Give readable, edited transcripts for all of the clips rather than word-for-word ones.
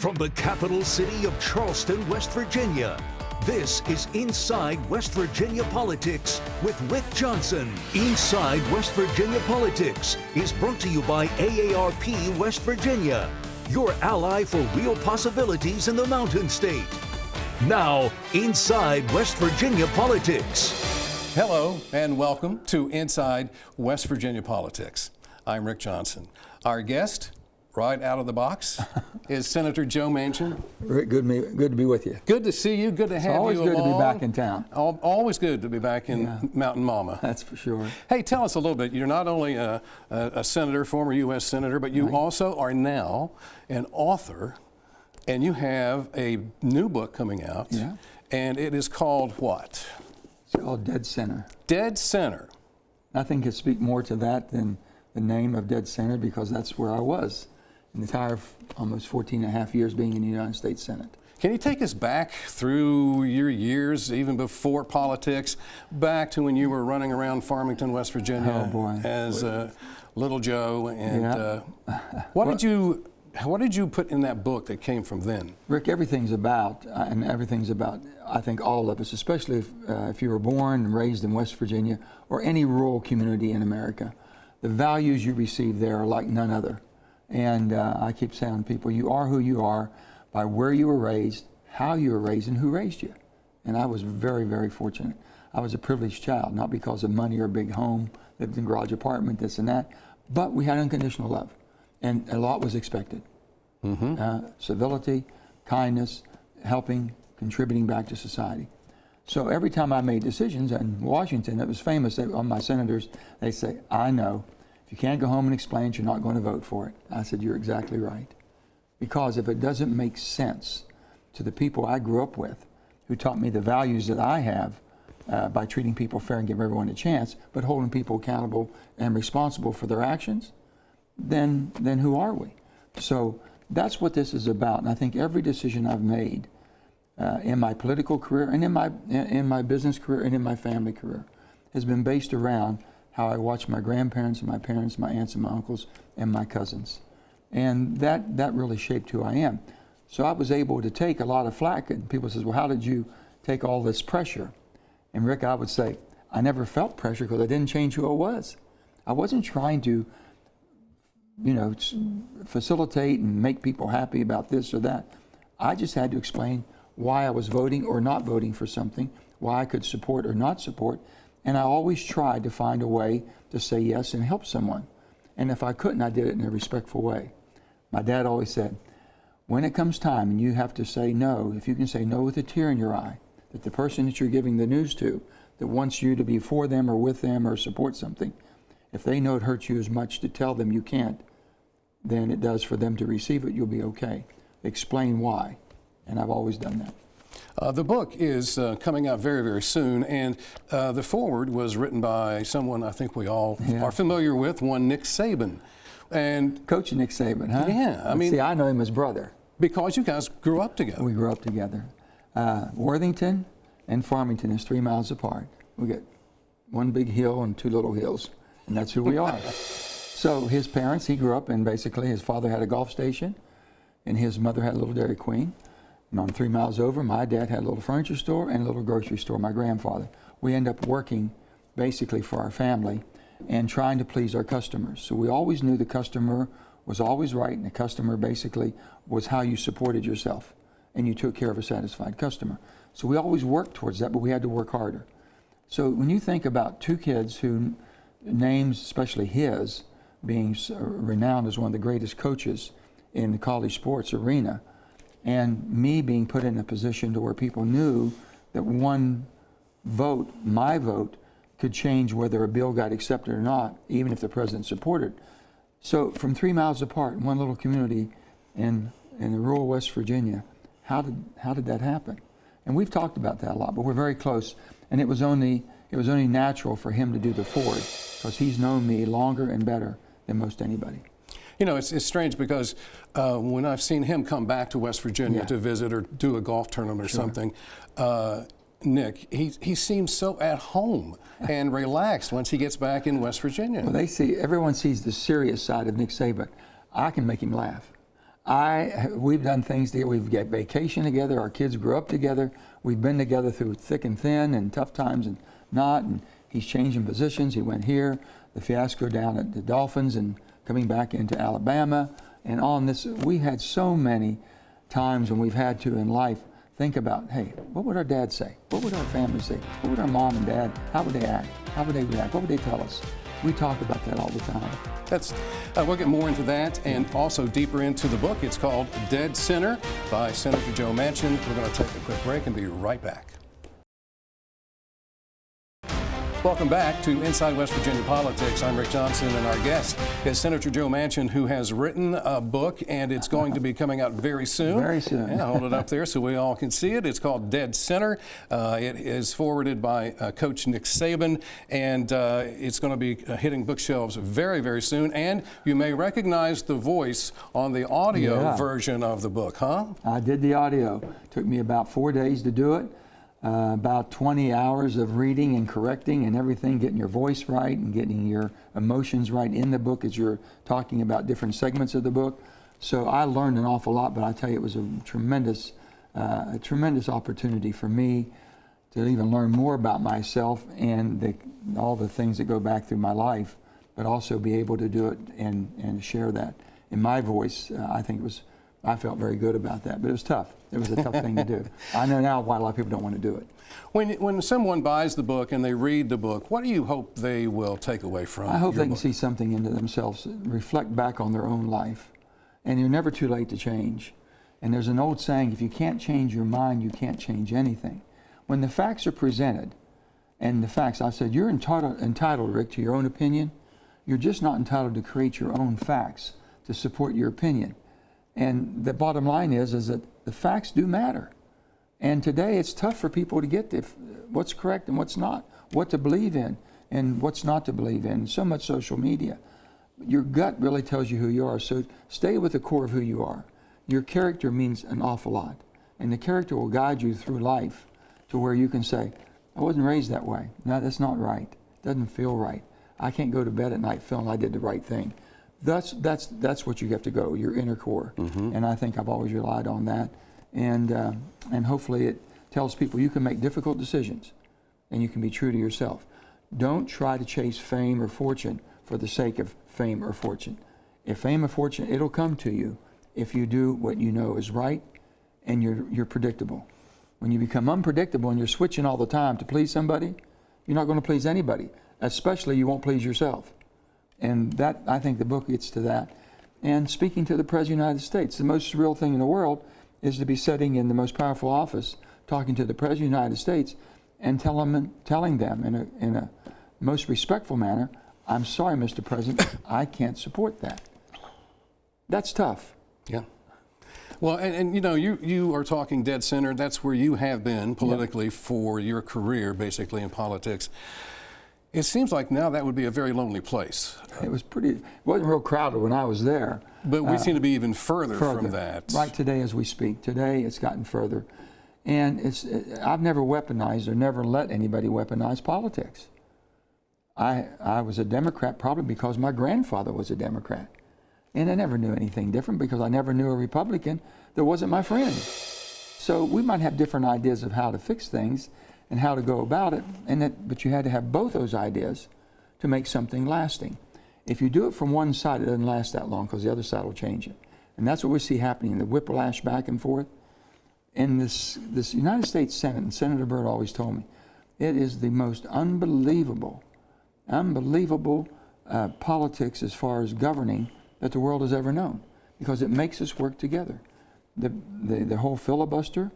From the capital city of Charleston, West Virginia, this is Inside West Virginia Politics with Rick Johnson. Inside West Virginia Politics is brought to you by AARP West Virginia, your ally for real possibilities in the Mountain State. Now, Inside West Virginia Politics. Hello and welcome to Inside West Virginia Politics. I'm Rick Johnson. Our guest, right out of the box, is Senator Joe Manchin. Rick, good to be with you. Good to see you. Good to have you along. Always good to be back in town. Always good to be back in Mountain Mama. That's for sure. Hey, tell us a little bit. You're not only a senator, former U.S. senator, but you also are now an author, and you have a new book coming out. Yeah. And it is called what? It's called Dead Center. Dead Center. Nothing could speak more to that than the name of Dead Center, because that's where I was in the entire almost 14 and a half years being in the United States Senate. Can you take us back through your years, even before politics, back to when you were running around Farmington, West Virginia, as little Joe? And what did you put in that book that came from then? Rick, everything's about, I think, all of us, especially if you were born and raised in West Virginia or any rural community in America. The values you receive there are like none other. And I keep saying to people, you are who you are by where you were raised, how you were raised, and who raised you. And I was very, very fortunate. I was a privileged child, not because of money or a big home, lived in a garage apartment, this and that, but we had unconditional love. And a lot was expected. Civility, kindness, helping, contributing back to society. So every time I made decisions in Washington, it was famous that on my senators, they say, I know, if you can't go home and explain it, you're not going to vote for it. I said, you're exactly right. Because if it doesn't make sense to the people I grew up with, who taught me the values that I have by treating people fair and giving everyone a chance, but holding people accountable and responsible for their actions, then who are we? So that's what this is about. And I think every decision I've made in my political career and in my business career and in my family career has been based around how I watched my grandparents and my parents, my aunts and my uncles and my cousins. And that really shaped who I am. So I was able to take a lot of flack, and people says, well, how did you take all this pressure? And Rick, I would say, I never felt pressure because I didn't change who I was. I wasn't trying to, facilitate and make people happy about this or that. I just had to explain why I was voting or not voting for something, why I could support or not support, and I always tried to find a way to say yes and help someone. And if I couldn't, I did it in a respectful way. My dad always said, when it comes time and you have to say no, if you can say no with a tear in your eye, that the person that you're giving the news to, that wants you to be for them or with them or support something, if they know it hurts you as much to tell them you can't, than it does for them to receive it, you'll be okay. Explain why. And I've always done that. The book is coming out very, very soon, and the foreword was written by someone I think we all are familiar with, one Nick Saban. And Coach Nick Saban, huh? Yeah, I mean, see, I know him as brother. Because you guys grew up together. We grew up together. Worthington and Farmington is 3 miles apart. We got one big hill and two little hills, and that's who we are. So his parents, he grew up in basically, his father had a golf station, and his mother had a little Dairy Queen. And on 3 miles over, my dad had a little furniture store and a little grocery store, my grandfather. We ended up working basically for our family and trying to please our customers. So we always knew the customer was always right, and the customer basically was how you supported yourself, and you took care of a satisfied customer. So we always worked towards that, but we had to work harder. So when you think about two kids who names, especially his, being renowned as one of the greatest coaches in the college sports arena, and me being put in a position to where people knew that one vote, my vote, could change whether a bill got accepted or not, even if the president supported. So from 3 miles apart in one little community in the rural West Virginia, how did that happen? And we've talked about that a lot, but we're very close. And it was only natural for him to do the forward, because he's known me longer and better than most anybody. You know, it's strange because when I've seen him come back to West Virginia to visit or do a golf tournament or something, Nick, he seems so at home and relaxed once he gets back in West Virginia. Well, everyone sees the serious side of Nick Saban. I can make him laugh. We've done things together. We've got vacation together. Our kids grew up together. We've been together through thick and thin and tough times and not. And he's changing positions. He went here, the fiasco down at the Dolphins and coming back into Alabama. And on this, we had so many times when we've had to in life think about, hey, what would our dad say? What would our family say? What would our mom and dad, how would they act? How would they react? What would they tell us? We talk about that all the time. We'll get more into that and also deeper into the book. It's called Dead Center by Senator Joe Manchin. We're going to take a quick break and be right back. Welcome back to Inside West Virginia Politics. I'm Rick Johnson, and our guest is Senator Joe Manchin, who has written a book, and it's going to be coming out very soon. Very soon. Yeah, hold it up there so we all can see it. It's called Dead Center. It is forwarded by Coach Nick Saban, and it's going to be hitting bookshelves very, very soon. And you may recognize the voice on the audio version of the book, huh? I did the audio. Took me about 4 days to do it. About 20 hours of reading and correcting and everything, getting your voice right and getting your emotions right in the book as you're talking about different segments of the book. So I learned an awful lot, but I tell you, it was a tremendous opportunity for me to even learn more about myself and all the things that go back through my life, but also be able to do it and share that in my voice. I felt very good about that, but it was tough. It was a tough thing to do. I know now why a lot of people don't want to do it. When someone buys the book and they read the book, what do you hope they will take away from it? I hope they can see something into themselves, reflect back on their own life. And you're never too late to change. And there's an old saying, if you can't change your mind, you can't change anything. When the facts are presented, and the facts, I said, you're entitled, Rick, to your own opinion. You're just not entitled to create your own facts to support your opinion. And the bottom line is that the facts do matter. And today it's tough for people to get what's correct and what's not, what to believe in and what's not to believe in. So much social media. Your gut really tells you who you are. So stay with the core of who you are. Your character means an awful lot. And the character will guide you through life to where you can say, I wasn't raised that way. No, that's not right. It doesn't feel right. I can't go to bed at night feeling I did the right thing. That's what you have to go, your inner core. Mm-hmm. And I think I've always relied on that. And hopefully it tells people you can make difficult decisions and you can be true to yourself. Don't try to chase fame or fortune for the sake of fame or fortune. If fame or fortune, it'll come to you if you do what you know is right and you're predictable. When you become unpredictable and you're switching all the time to please somebody, you're not going to please anybody. Especially you won't please yourself. And that, I think the book gets to that. And speaking to the President of the United States, the most surreal thing in the world is to be sitting in the most powerful office, talking to the President of the United States, and telling them in a most respectful manner, I'm sorry, Mr. President, I can't support that. That's tough. Yeah. Well, and you know, you are talking dead center. That's where you have been politically for your career, basically, in politics. It seems like now that would be a very lonely place. It wasn't real crowded when I was there. But we seem to be even further from that. Right today as we speak. Today it's gotten further. And I've never weaponized or never let anybody weaponize politics. I was a Democrat probably because my grandfather was a Democrat. And I never knew anything different because I never knew a Republican that wasn't my friend. So we might have different ideas of how to fix things and how to go about it, but you had to have both those ideas to make something lasting. If you do it from one side, it doesn't last that long because the other side will change it. And that's what we see happening, the whiplash back and forth. In this United States Senate, and Senator Byrd always told me, it is the most unbelievable politics as far as governing that the world has ever known, because it makes us work together. The whole filibuster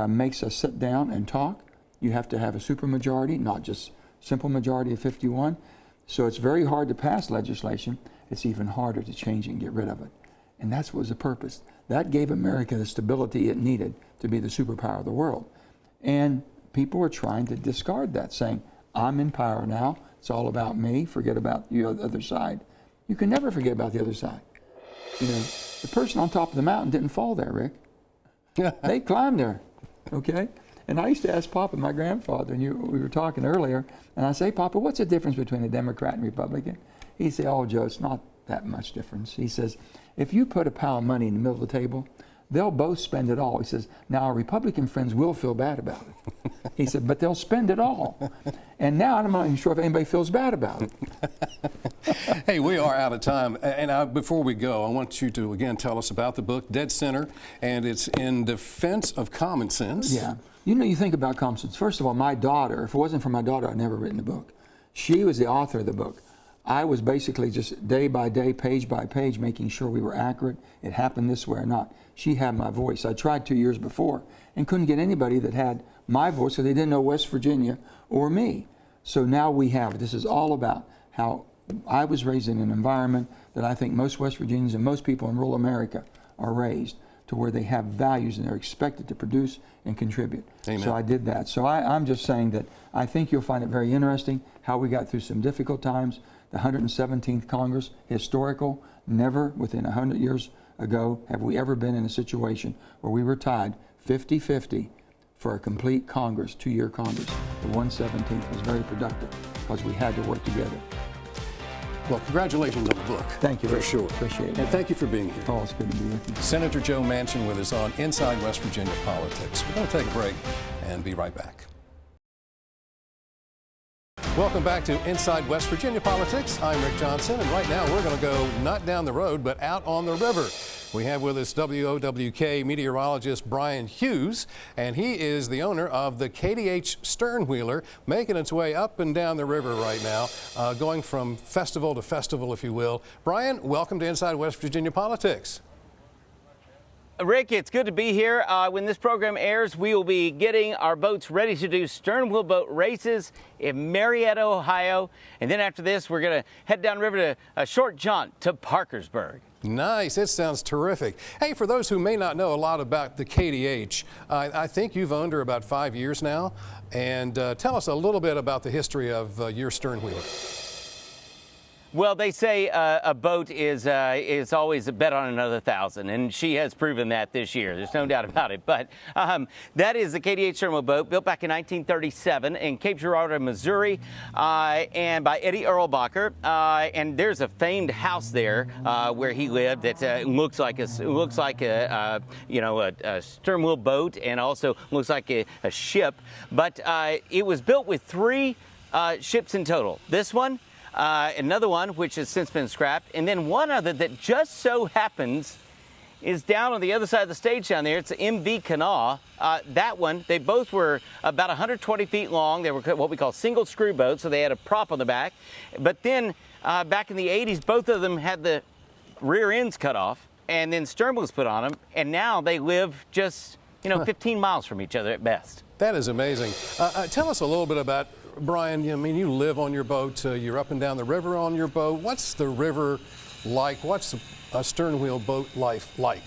makes us sit down and talk. You have to have a supermajority, not just simple majority of 51. So it's very hard to pass legislation. It's even harder to change it and get rid of it. And that's what was the purpose. That gave America the stability it needed to be the superpower of the world. And people are trying to discard that, saying, I'm in power now. It's all about me. Forget about the other side. You can never forget about the other side. You know, the person on top of the mountain didn't fall there, Rick. They climbed there, okay? And I used to ask Papa, my grandfather, and we were talking earlier, and I say, Papa, what's the difference between a Democrat and Republican? He'd say, oh, Joe, it's not that much difference. He says, if you put a pile of money in the middle of the table, they'll both spend it all. He says, now our Republican friends will feel bad about it. He said, but they'll spend it all. And now I'm not even sure if anybody feels bad about it. Hey, we are out of time. And before we go, I want you to again tell us about the book, Dead Center, and it's in defense of common sense. Yeah. You know, you think about common sense. First of all, my daughter, if it wasn't for my daughter, I'd never written the book. She was the author of the book. I was basically just day by day, page by page, making sure we were accurate. It happened this way or not. She had my voice. I tried 2 years before and couldn't get anybody that had my voice, so they didn't know West Virginia or me. So now we have it. This is all about how I was raised in an environment that I think most West Virginians and most people in rural America are raised, to where they have values and they're expected to produce and contribute. Amen. So I did that. So I'm just saying that I think you'll find it very interesting how we got through some difficult times. The 117th Congress, historical. Never within 100 years ago have we ever been in a situation where we were tied 50-50 for a complete Congress, 2-year Congress. The 117th was very productive because we had to work together. Well, congratulations on the book. Thank you. For sure. Appreciate it. And thank you for being here. Oh, it's good to be with you. Senator Joe Manchin with us on Inside West Virginia Politics. We're going to take a break and be right back. Welcome back to Inside West Virginia Politics. I'm Rick Johnson, and right now we're going to go not down the road, but out on the river. We have with us WOWK meteorologist Brian Hughes, and he is the owner of the KDH Sternwheeler, making its way up and down the river right now, going from festival to festival, if you will. Brian, welcome to Inside West Virginia Politics. Rick, it's good to be here. When this program airs, we will be getting our boats ready to do sternwheel boat races in Marietta, Ohio. And then after this, we're going to head downriver to a short jaunt to Parkersburg. Nice. It sounds terrific. Hey, for those who may not know a lot about the KDH, I think you've owned her about 5 years now. And tell us a little bit about the history of your sternwheeler. Well, they say a boat is always a bet on another thousand, and she has proven that this year. There's no doubt about it. But that is the KDH Sternwheel boat, built back in 1937 in Cape Girardeau, Missouri, and by Eddie Erlbacher. And there's a famed house there where he lived that looks like a sternwheel boat, and also looks like a ship. But it was built with 3 ships in total. This one. Another one, which has since been scrapped, and then one other that just so happens is down on the other side of the stage down there. It's the MV Kanawha. That one, they both were about 120 feet long. They were what we call single screw boats, so they had a prop on the back. But then back in the 80s, both of them had the rear ends cut off, and then stern was put on them, and now they live just 15 miles from each other at best. That is amazing. Tell us a little bit about, Brian, I mean, you live on your boat, you're up and down the river on your boat. What's the river like? What's a sternwheel boat life like?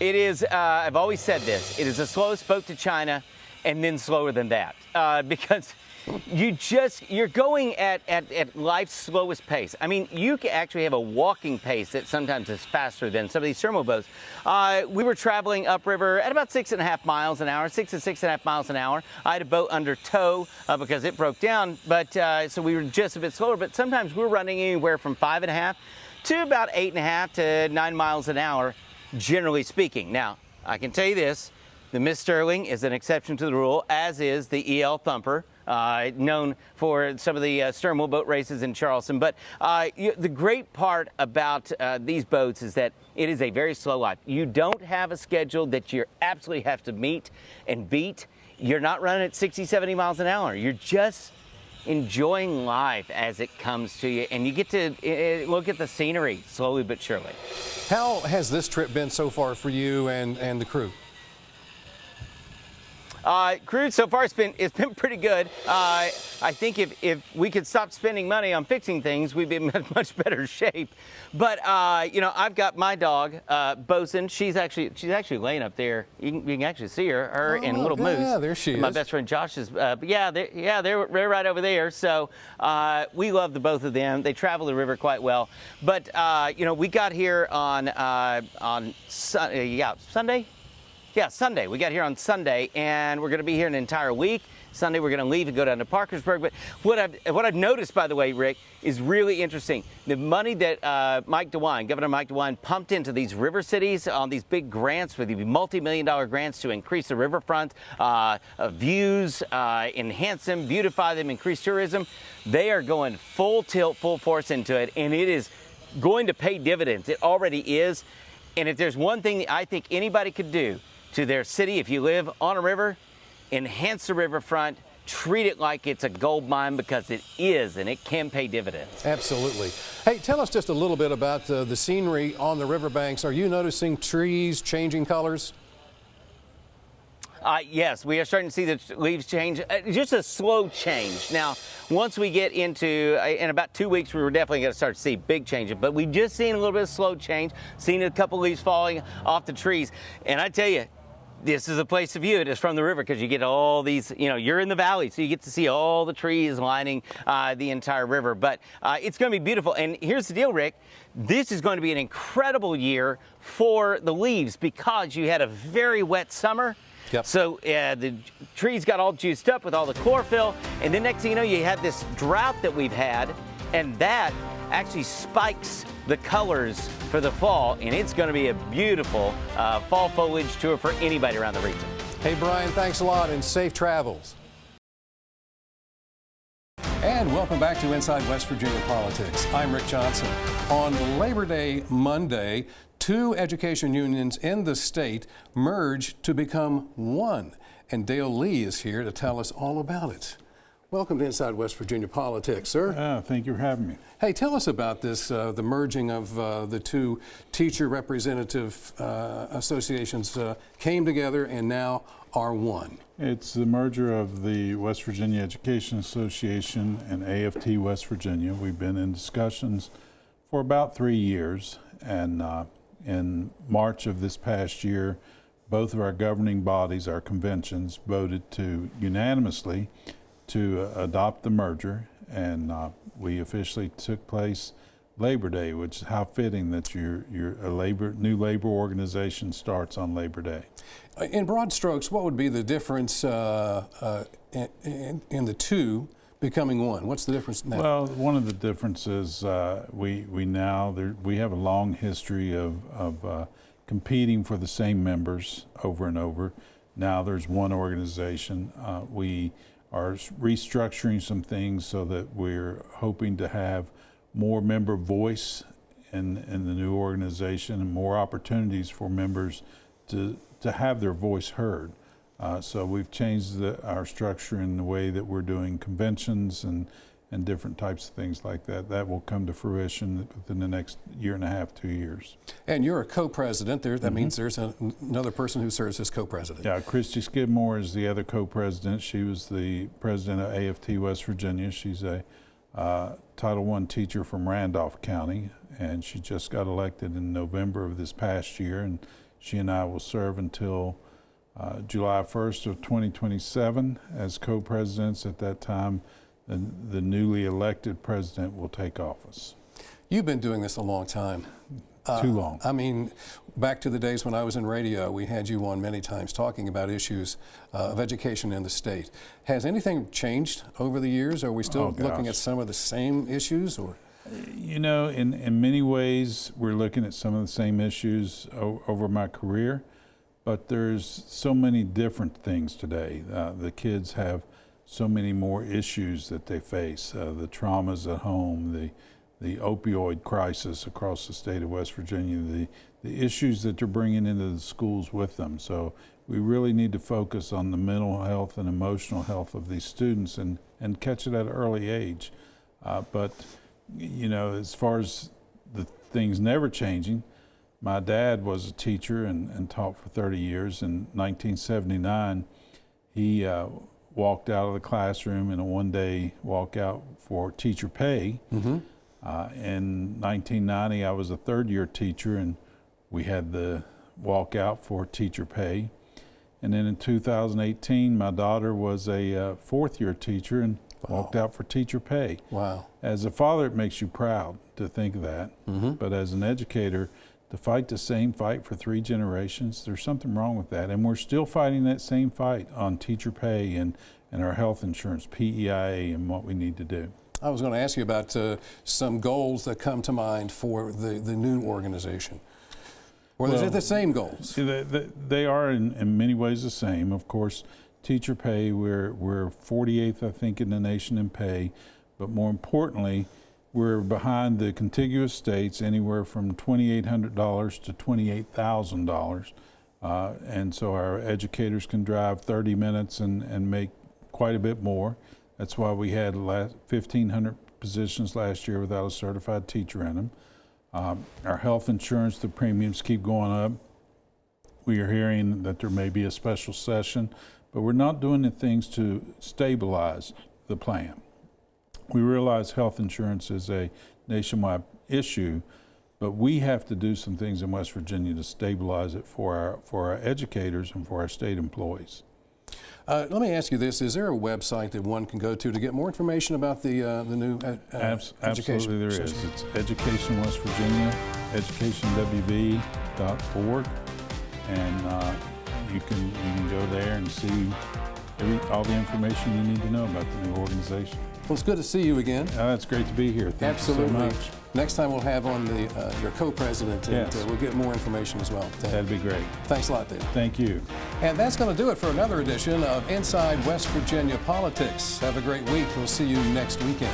It is, I've always said this, it is the slowest boat to China and then slower than that because you're going at life's slowest pace. I mean, you can actually have a walking pace that sometimes is faster than some of these sternwheel boats. We were traveling upriver at about 6.5 miles an hour, 6 to 6.5 miles an hour. I had a boat under tow because it broke down, but so we were just a bit slower. But sometimes we're running anywhere from 5.5 to about 8.5 to 9 miles an hour, generally speaking. Now, I can tell you this. The Miss Sterling is an exception to the rule, as is the EL Thumper, known for some of the sternwheel boat races in Charleston. But the great part about these boats is that it is a very slow life. You don't have a schedule that you absolutely have to meet and beat. You're not running at 60, 70 miles an hour. You're just enjoying life as it comes to you, and you get to look at the scenery slowly but surely. How has this trip been so far for you and the crew? Crew, so far it's been pretty good. I think if we could stop spending money on fixing things, we'd be in much better shape. But I've got my dog, Bosun. She's actually laying up there. You can actually see her and Little Moose. Yeah, there she is. My best friend Josh is. They're right over there. So we love the both of them. They travel the river quite well. But we got here on Sunday. Yeah, Sunday. We got here on Sunday, and we're going to be here an entire week. Sunday, we're going to leave and go down to Parkersburg. But what I've noticed, by the way, Rick, is really interesting. The money that Governor Mike DeWine, pumped into these river cities on these big grants, with these multi-million-dollar grants to increase the riverfront views, enhance them, beautify them, increase tourism. They are going full tilt, full force into it, and it is going to pay dividends. It already is. And if there's one thing that I think anybody could do to their city, if you live on a river, enhance the riverfront, treat it like it's a gold mine, because it is, and it can pay dividends. Absolutely. Hey, tell us just a little bit about the scenery on the riverbanks. Are you noticing trees changing colors? Yes, we are starting to see the leaves change. Just a slow change. Now, once we get into, in about 2 weeks, we're definitely going to start to see big changes. But we've just seen a little bit of slow change, seen a couple leaves falling off the trees. And I tell you, this is a place to view it, is from the river, because you get all these, you're in the valley, so you get to see all the trees lining the entire river. But it's going to be beautiful. And here's the deal, Rick. This is going to be an incredible year for the leaves, because you had a very wet summer. Yep. So the trees got all juiced up with all the chlorophyll, and then next thing you know, you have this drought that we've had, and that actually spikes the colors for the fall, and it's going to be a beautiful fall foliage tour for anybody around the region. Hey, Brian, thanks a lot, and safe travels. And welcome back to Inside West Virginia Politics. I'm Rick Johnson. On Labor Day Monday, 2 education unions in the state merged to become one. And Dale Lee is here to tell us all about it. Welcome to Inside West Virginia Politics, sir. Thank you for having me. Hey, tell us about this, the merging of the 2 teacher representative associations came together and now are one. It's the merger of the West Virginia Education Association and AFT West Virginia. We've been in discussions for about 3 years, and in March of this past year, both of our governing bodies, our conventions, voted unanimously to adopt the merger, and we officially took place Labor Day, which is how fitting that your new labor organization starts on Labor Day. In broad strokes, what would be the difference in the 2 becoming one? What's the difference now? Well, one of the differences, we have a long history of competing for the same members over and over. Now there's one organization. We are restructuring some things so that we're hoping to have more member voice in the new organization, and more opportunities for members to have their voice heard. So we've changed our structure in the way that we're doing conventions and different types of things like that. That will come to fruition within the next 1.5 to 2 years. And you're a co-president there. That means there's another person who serves as co-president. Yeah, Christy Skidmore is the other co-president. She was the president of AFT West Virginia. She's a Title I teacher from Randolph County, and she just got elected in November of this past year, and she and I will serve until July 1st of 2027 as co-presidents. At that time, the newly elected president will take office. You've been doing this a long time. Too long. I mean, back to the days when I was in radio, we had you on many times talking about issues of education in the state. Has anything changed over the years? Are we still looking at some of the same issues? Or? In many ways, we're looking at some of the same issues over my career, but there's so many different things today. The kids have so many more issues that they face, the traumas at home, the opioid crisis across the state of West Virginia, the issues that they're bringing into the schools with them. So we really need to focus on the mental health and emotional health of these students and catch it at an early age. But as far as the things never changing, my dad was a teacher and taught for 30 years. In 1979, he walked out of the classroom in a one-day walkout for teacher pay. Mm-hmm. In 1990, I was a third-year teacher, and we had the walkout for teacher pay. And then in 2018, my daughter was a fourth-year teacher and walked out for teacher pay. Wow. As a father, it makes you proud to think of that. Mm-hmm. But as an educator, to fight the same fight for 3 generations, there's something wrong with that. And we're still fighting that same fight on teacher pay and our health insurance, PEIA, and what we need to do. I was going to ask you about some goals that come to mind for the new organization. Or is it the same goals? They are in many ways the same. Of course, teacher pay, we're 48th, I think, in the nation in pay. But more importantly, we're behind the contiguous states, anywhere from $2,800 to $28,000. And so our educators can drive 30 minutes and make quite a bit more. That's why we had 1,500 positions last year without a certified teacher in them. Our health insurance, the premiums keep going up. We are hearing that there may be a special session, but we're not doing the things to stabilize the plan. We realize health insurance is a nationwide issue, but we have to do some things in West Virginia to stabilize it for our educators and for our state employees. Let me ask you this: is there a website that one can go to get more information about the new education? Absolutely, there is. It's Education West Virginia, educationwv.org, and you can go there and see all the information you need to know about the new organization. Well, it's good to see you again. It's great to be here. Thank Absolutely. you so much. Next time we'll have on your co-president, and Yes. We'll get more information as well. That'd be great. Thanks a lot, Dave. Thank you. And that's going to do it for another edition of Inside West Virginia Politics. Have a great week. We'll see you next weekend.